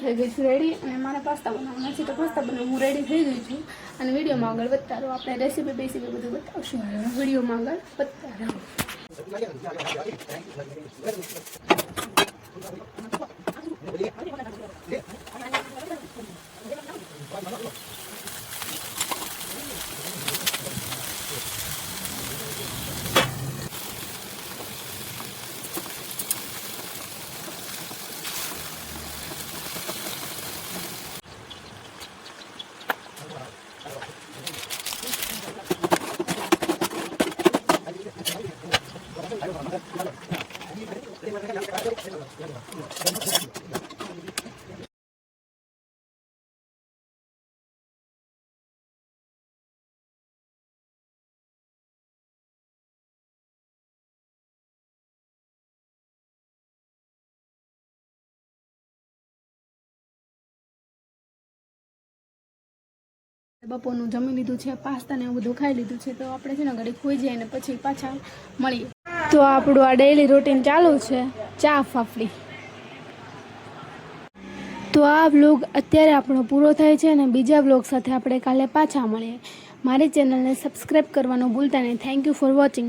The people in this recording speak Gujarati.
થઈ ગઈ છું રેડી અને મારે પાસ્તા બનાવવાના છે, તો પાસ્તા બનાવવા હું રેડી થઈ ગઈ છું અને વિડીયોમાં આગળ વધતા રહો. આપણે રેસીપી બેસીપી બધું બતાવશું વિડીયોમાં આગળ વધતા રહો. બપોરનું જમી લીધું છે, પાસ્તા ને એવું બધું ખાઈ લીધું છે, તો આપણે છે ને ઘડી ખોઈ જઈએ ને પછી પાછા મળીએ. તો આપણું આ ડેઈલી રૂટીન ચાલુ છે, ચા ફાફડી. તો આ વ્લોગ અત્યારે આપણો પૂરો થાય છે અને બીજા વ્લોગ સાથે આપણે કાલે પાછા મળીએ. મારી ચેનલને સબસ્ક્રાઈબ કરવાનું ભૂલતા નહીં. Thank you for watching.